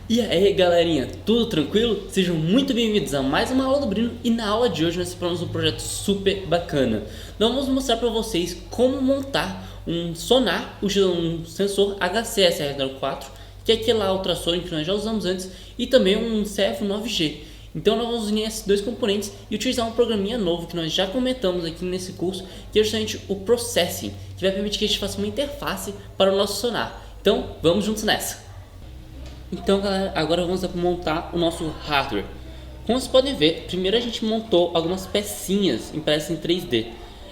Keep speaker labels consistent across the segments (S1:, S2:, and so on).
S1: E aí galerinha, tudo tranquilo? Sejam muito bem-vindos a mais uma aula do Brino e na aula de hoje nós separamos um projeto super bacana. Nós vamos mostrar para vocês como montar um sonar usando um sensor HC-SR04, que é aquele lá ultrassônico que nós já usamos antes, e também um servo 9G. Então nós vamos unir esses dois componentes e utilizar um programinha novo que nós já comentamos aqui nesse curso, que é justamente o Processing, que vai permitir que a gente faça uma interface para o nosso sonar. Então vamos juntos nessa! Então galera, agora vamos montar o nosso hardware. Como vocês podem ver, primeiro a gente montou algumas pecinhas impressas em 3D.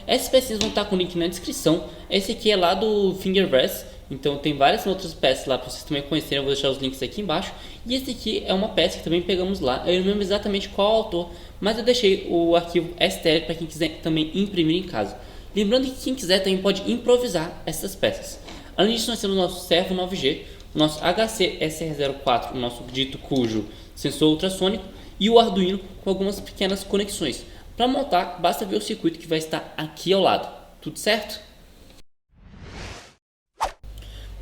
S1: Essas pecinhas vão estar com o link na descrição. Esse aqui é lá do Fingerverse, então tem várias outras peças lá para vocês também conhecerem. Eu vou deixar os links aqui embaixo. E esse aqui é uma peça que também pegamos lá. Eu não lembro exatamente qual autor, mas eu deixei o arquivo STL para quem quiser também imprimir em casa. Lembrando que quem quiser também pode improvisar essas peças. Além disso, nós temos o nosso servo 9G, o nosso HC-SR04, o nosso dito cujo sensor ultrassônico, e o Arduino com algumas pequenas conexões. Para montar, basta ver o circuito que vai estar aqui ao lado. Tudo certo?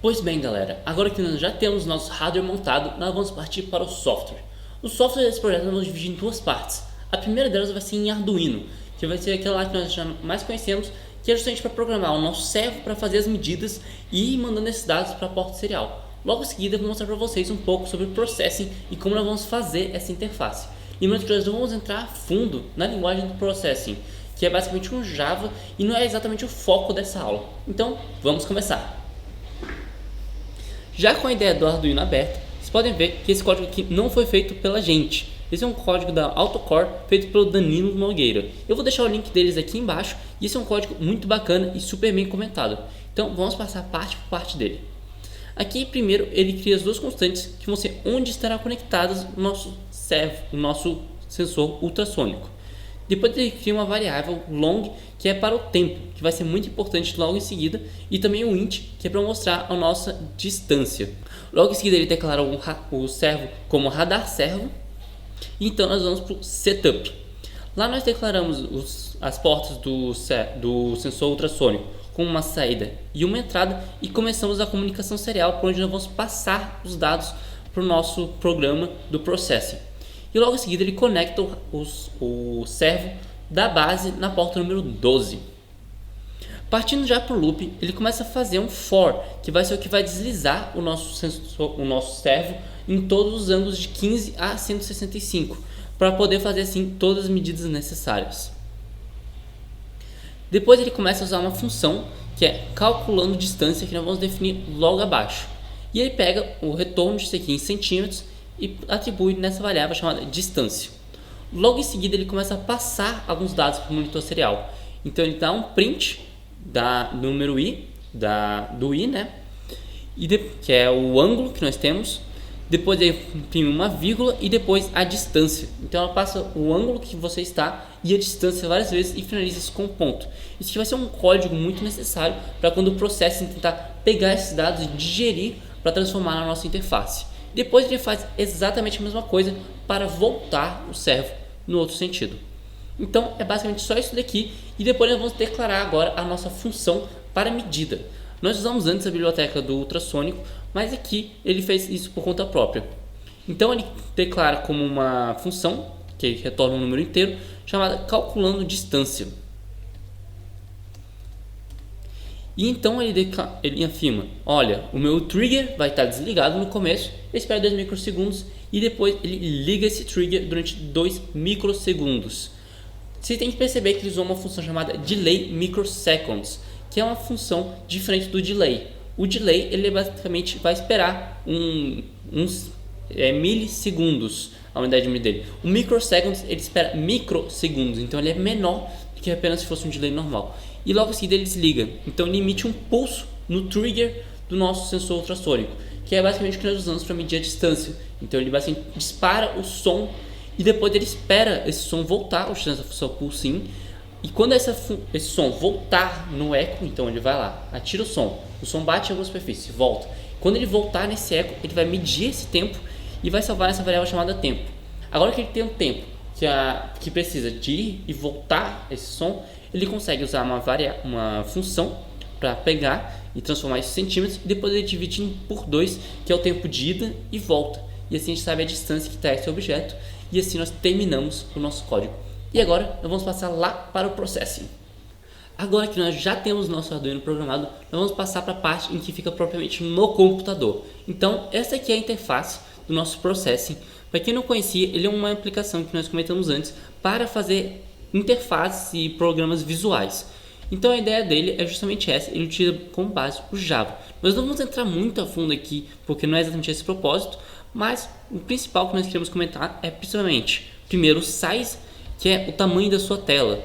S1: Pois bem galera, agora que nós já temos nosso hardware montado, nós vamos partir para o software. O software desse projeto nós vamos dividir em duas partes. A primeira delas vai ser em Arduino, que vai ser aquela lá que nós já mais conhecemos, que é justamente para programar o nosso servo para fazer as medidas e ir mandando esses dados para a porta serial. Logo em seguida eu vou mostrar para vocês um pouco sobre o Processing e como nós vamos fazer essa interface. Lembrando que nós não vamos entrar a fundo na linguagem do Processing, que é basicamente um Java e não é exatamente o foco dessa aula. Então vamos começar. Já com a ideia do Arduino aberta, vocês podem ver que esse código aqui não foi feito pela gente. Esse é um código da AutoCore feito pelo Danilo Nogueira. Eu vou deixar o link deles aqui embaixo e esse é um código muito bacana e super bem comentado. Então vamos passar parte por parte dele. Aqui primeiro ele cria as duas constantes que vão ser onde estará conectadas o nosso servo, o nosso sensor ultrassônico. Depois ele cria uma variável long que é para o tempo, que vai ser muito importante logo em seguida, e também o int que é para mostrar a nossa distância. Logo em seguida ele declara o servo como radar servo. Então nós vamos para o setup. Lá nós declaramos as portas do sensor ultrassônico com uma saída e uma entrada e começamos a comunicação serial, por onde nós vamos passar os dados para o nosso programa do Processing. E logo em seguida ele conecta o servo da base na porta número 12. Partindo já para o loop, ele começa a fazer um for, que vai ser o que vai deslizar o nosso servo em todos os ângulos de 15 a 165, para poder fazer assim todas as medidas necessárias. Depois ele começa a usar uma função que é calculando distância, que nós vamos definir logo abaixo. E ele pega o retorno disso aqui em centímetros e atribui nessa variável chamada distância. Logo em seguida ele começa a passar alguns dados para o monitor serial. Então ele dá um print do número i, do i, né? Que é o ângulo que nós temos. Depois ele imprime uma vírgula e depois a distância. Então ela passa o ângulo que você está e a distância várias vezes e finaliza isso com um ponto. Isso aqui vai ser um código muito necessário para quando o Processing tentar pegar esses dados e digerir para transformar na nossa interface. Depois ele faz exatamente a mesma coisa para voltar o servo no outro sentido. Então é basicamente só isso daqui e depois nós vamos declarar agora a nossa função para medida. Nós usamos antes a biblioteca do ultrassônico, mas aqui ele fez isso por conta própria. Então ele declara como uma função, que retorna um número inteiro, chamada calculando distância. E então ele afirma, olha, o meu trigger vai estar desligado no começo, espera 2 microsegundos e depois ele liga esse trigger durante 2 microsegundos. Você tem que perceber que ele usou uma função chamada delay microseconds, que é uma função diferente do delay. O delay ele basicamente vai esperar uns milissegundos a unidade de medida dele. O microseconds ele espera microsegundos, então ele é menor do que apenas se fosse um delay normal. E logo em seguida ele desliga, então ele emite um pulso no trigger do nosso sensor ultrassônico, que é basicamente o que nós usamos para medir a distância. Então ele basicamente dispara o som e depois ele espera esse som voltar, utilizando a função pulse-in. E quando esse som voltar no eco, então ele vai lá, atira o som bate em alguma superfície, volta. Quando ele voltar nesse eco, ele vai medir esse tempo e vai salvar nessa variável chamada tempo. Agora que ele tem um tempo que precisa de ir e voltar esse som, ele consegue usar uma função para pegar e transformar isso em centímetros e depois ele divide por 2, que é o tempo de ida e volta. e assim a gente sabe a distância que está esse objeto, e assim nós terminamos o nosso código. E agora nós vamos passar lá para o processing. Agora que nós já temos nosso Arduino programado, nós vamos passar para a parte em que fica propriamente no computador. Então essa aqui é a interface do nosso processing. Para quem não conhecia, ele é uma aplicação que nós comentamos antes para fazer interfaces e programas visuais. Então a ideia dele é justamente essa, ele utiliza como base o Java. Nós não vamos entrar muito a fundo aqui, porque não é exatamente esse propósito, mas o principal que nós queremos comentar é principalmente, primeiro, o size, que é o tamanho da sua tela.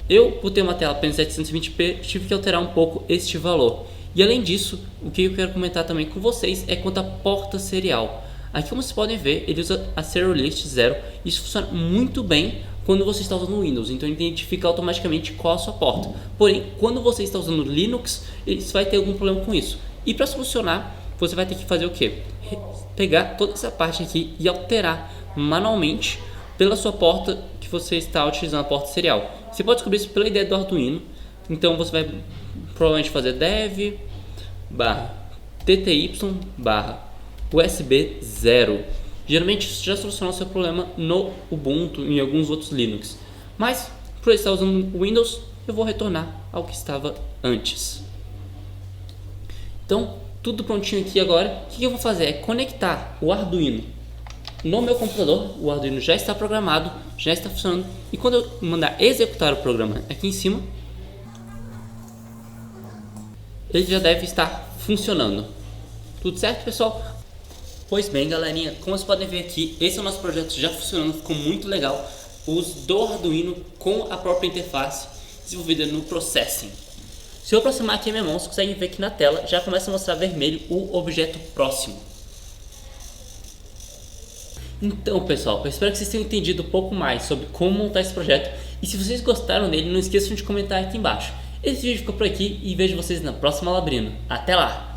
S1: Eu, por ter uma tela apenas 720p, tive que alterar um pouco este valor. E além disso, o que eu quero comentar também com vocês é quanto à porta serial. Aqui, como vocês podem ver, ele usa a Serial List 0. Isso funciona muito bem quando você está usando Windows, então ele identifica automaticamente qual a sua porta. Porém, quando você está usando Linux, você vai ter algum problema com isso. E para solucionar, você vai ter que fazer o quê? Pegar toda essa parte aqui e alterar manualmente pela sua porta que você está utilizando, a porta serial. Você pode descobrir isso pela ideia do Arduino. Então você vai provavelmente fazer dev /tty /usb 0. Geralmente isso já soluciona o seu problema no Ubuntu e em alguns outros Linux. Mas por eu estar usando o Windows, eu vou retornar ao que estava antes. Então tudo prontinho aqui agora. O que eu vou fazer é conectar o Arduino no meu computador. O Arduino já está programado, já está funcionando, e quando eu mandar executar o programa aqui em cima, ele já deve estar funcionando. Tudo certo, pessoal? Pois bem, galerinha, como vocês podem ver aqui, esse é o nosso projeto já funcionando, ficou muito legal. O uso do Arduino com a própria interface desenvolvida no Processing. Se eu aproximar aqui a minha mão, vocês conseguem ver que na tela já começa a mostrar vermelho o objeto próximo. Então, pessoal, eu espero que vocês tenham entendido um pouco mais sobre como montar esse projeto, e se vocês gostaram dele, não esqueçam de comentar aqui embaixo. Esse vídeo ficou por aqui e vejo vocês na próxima Labrino. Até lá!